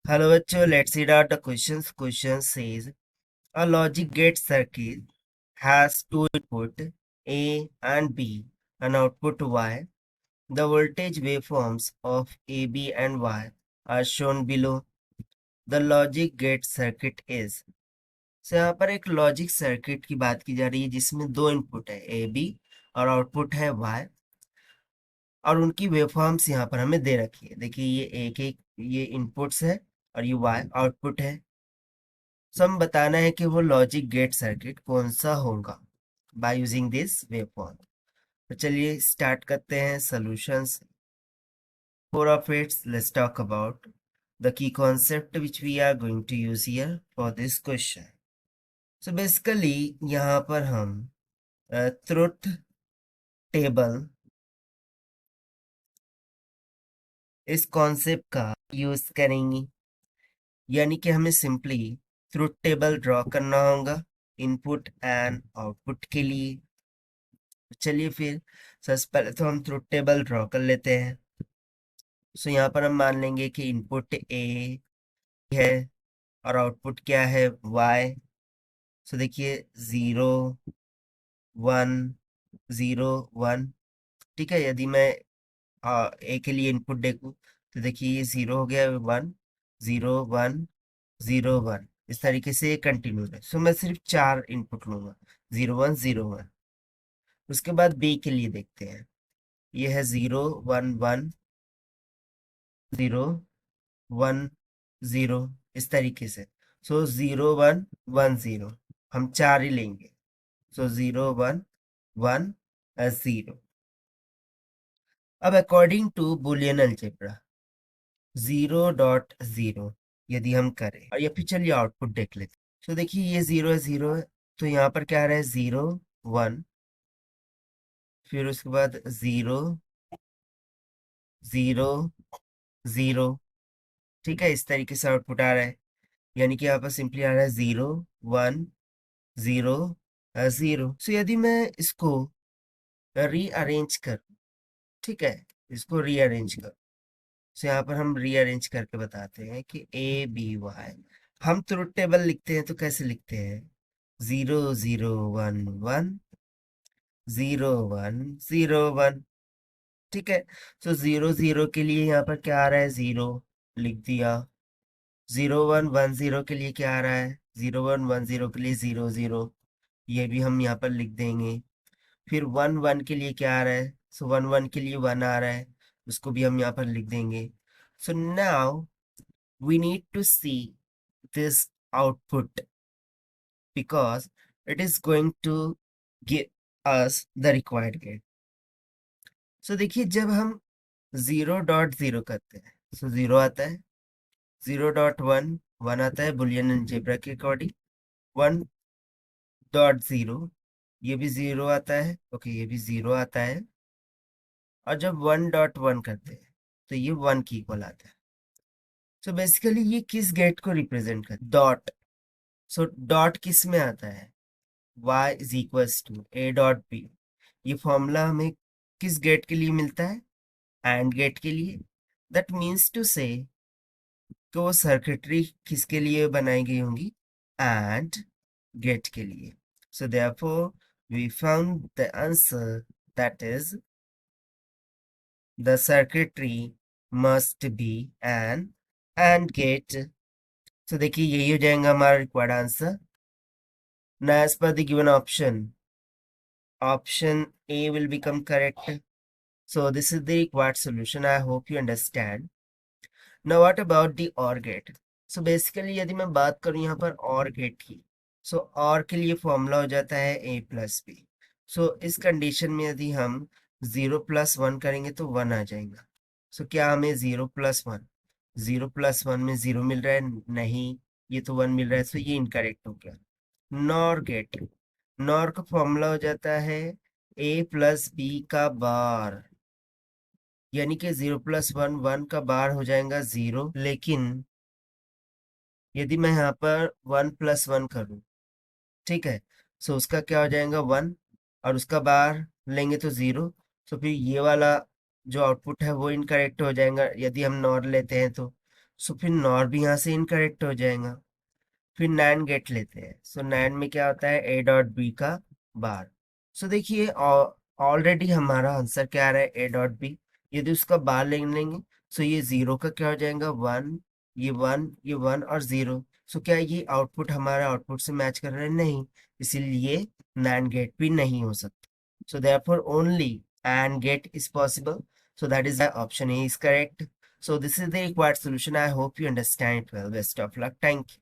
Hello bachcho, let's read out the questions. Question says a logic gate circuit has two input A and B and output Y. The voltage waveforms of A, B and Y are shown below. The logic gate circuit is यहाँ पर एक logic circuit की बात की जा रही है जिसमें दो इनपुट है ए बी और आउटपुट है वाई और उनकी वेवफॉर्म्स यहाँ पर हमें दे रखी है। देखिए ये एक एक ये इनपुट्स है और ये वाई आउटपुट है। सो हम बताना है कि वो लॉजिक गेट सर्किट कौन सा होगा बाय यूजिंग दिस वेवफॉर्म। तो चलिए स्टार्ट करते हैं solutions. Four of its let's talk about the key concept which we are going to use here for this question. So basically यहाँ पर हम ट्रुथ टेबल इस कॉन्सेप्ट का यूज करेंगे, यानी कि हमें सिंपली ट्रुथ टेबल ड्रॉ करना होगा इनपुट एंड आउटपुट के लिए। चलिए फिर सबसे पहले तो हम ट्रुथ टेबल ड्रॉ कर लेते हैं। सो यहाँ पर हम मान लेंगे कि इनपुट ए है और आउटपुट क्या है वाई। सो देखिए 0 1 0 1। ठीक है, यदि मैं ए के लिए इनपुट देखूँ तो देखिए ये 0 हो गया, 1 0 1 0 1 इस तरीके से ये कंटिन्यू है। सो मैं सिर्फ 4 इनपुट लूंगा 0 1 0 1। उसके बाद बी के लिए देखते हैं, ये है 0 1 1 0 1 0 इस तरीके से। सो 0 1 1 0 हम 4 ही लेंगे। सो 0 1 1 0। अब अकॉर्डिंग टू बुलियन अलजेब्रा 0.0 यदि हम करें और या फिर चलिए आउटपुट देख लेते हैं। तो देखिए ये 0 है, तो यहाँ पर क्या आ रहा है 0 1, फिर उसके बाद 0 0 0। ठीक है, इस तरीके से आउटपुट आ रहा है, यानी कि यहाँ पर सिंपली आ रहा है 0 1 0 0। सो यदि मैं इसको रीअरेंज कर, ठीक है, इसको रीअरेंज कर, सो यहाँ पर हम रीअरेंज करके बताते हैं कि ए बी वाई। हम ट्रुथ टेबल लिखते हैं तो कैसे लिखते हैं 0 0 1 1 0 1 0 1। ठीक है, सो 0 0 के लिए यहाँ पर क्या आ रहा है 0 लिख दिया। 0 1 1 0 के लिए क्या आ रहा है 0 1 1 0 के लिए 0 0, ये भी हम यहाँ पर लिख देंगे। फिर 1 1 के लिए क्या आ रहा है, सो 1 1 के लिए 1 आ रहा है, उसको भी हम यहाँ पर लिख देंगे। So now we need to see this output because it is going to give us the required gate. So देखिए जब हम 0.0 करते हैं so 0 आता है, 0.1 1 आता है बुलियन अलजेब्रा के अकॉर्डिंग, 1.0 ये भी 0 आता है, ओके ये भी 0 आता है। और जब 1.1 करते हैं तो ये 1 की इक्वल आता है। सो बेसिकली ये किस गेट को रिप्रेजेंट करता है, डॉट। सो डॉट किस में आता है y is equals to A dot B. ये फॉर्मूला हमें किस गेट के लिए मिलता है, एंड गेट के लिए। दैट मीन्स टू से कि वो सर्किटरी किसके लिए बनाई गई होंगी, एंड गेट के लिए। So therefore we found the answer that is the circuitry must be an AND gate. So देखिए यही हो जाएगा हमारा required answer. Now as per the given option A will become correct. So this is the required solution. I hope you understand. Now what about the OR gate? So basically यदि मैं बात करूँ यहाँ पर OR gate की, so OR के लिए formula हो जाता है A प्लस बी। सो इस कंडीशन में यदि हम 0 + 1 करेंगे तो 1 आ जाएगा। सो क्या हमें 0 + 1, 0 + 1 में 0 मिल रहा है, नहीं, ये तो 1 मिल रहा है, सो ये इनकरेक्ट हो गया। नॉर गेट, नॉर का फॉर्मूला हो जाता है A + b का बार, यानी कि 0 + 1 1 का बार हो जाएगा 0। लेकिन यदि मैं यहाँ पर 1 + 1 करूँ, ठीक है, सो उसका क्या हो जाएगा 1 और उसका बार लेंगे तो 0। सो फिर ये वाला जो आउटपुट है वो इनकरेक्ट हो जाएगा यदि हम नॉर लेते हैं तो। सो फिर नॉर भी यहाँ से इनकरेक्ट हो जाएगा। फिर नैन गेट लेते हैं। सो नैन में क्या होता है, ए डॉट बी का बार। सो देखिए ऑलरेडी हमारा आंसर क्या आ रहा है, ए डॉट बी। यदि उसका बार ले लेंगे सो ये जीरो का क्या हो जाएगा, वन, ये वन, ये वन और जीरो। सो क्या ये आउटपुट हमारा आउटपुट से मैच कर रहा है, नहीं, इसीलिए नैन गेट भी नहीं हो सकता। So therefore only and gate is possible. So that is why option A is correct. So this is the required solution. I hope you understand it well. Best of luck. Thank you.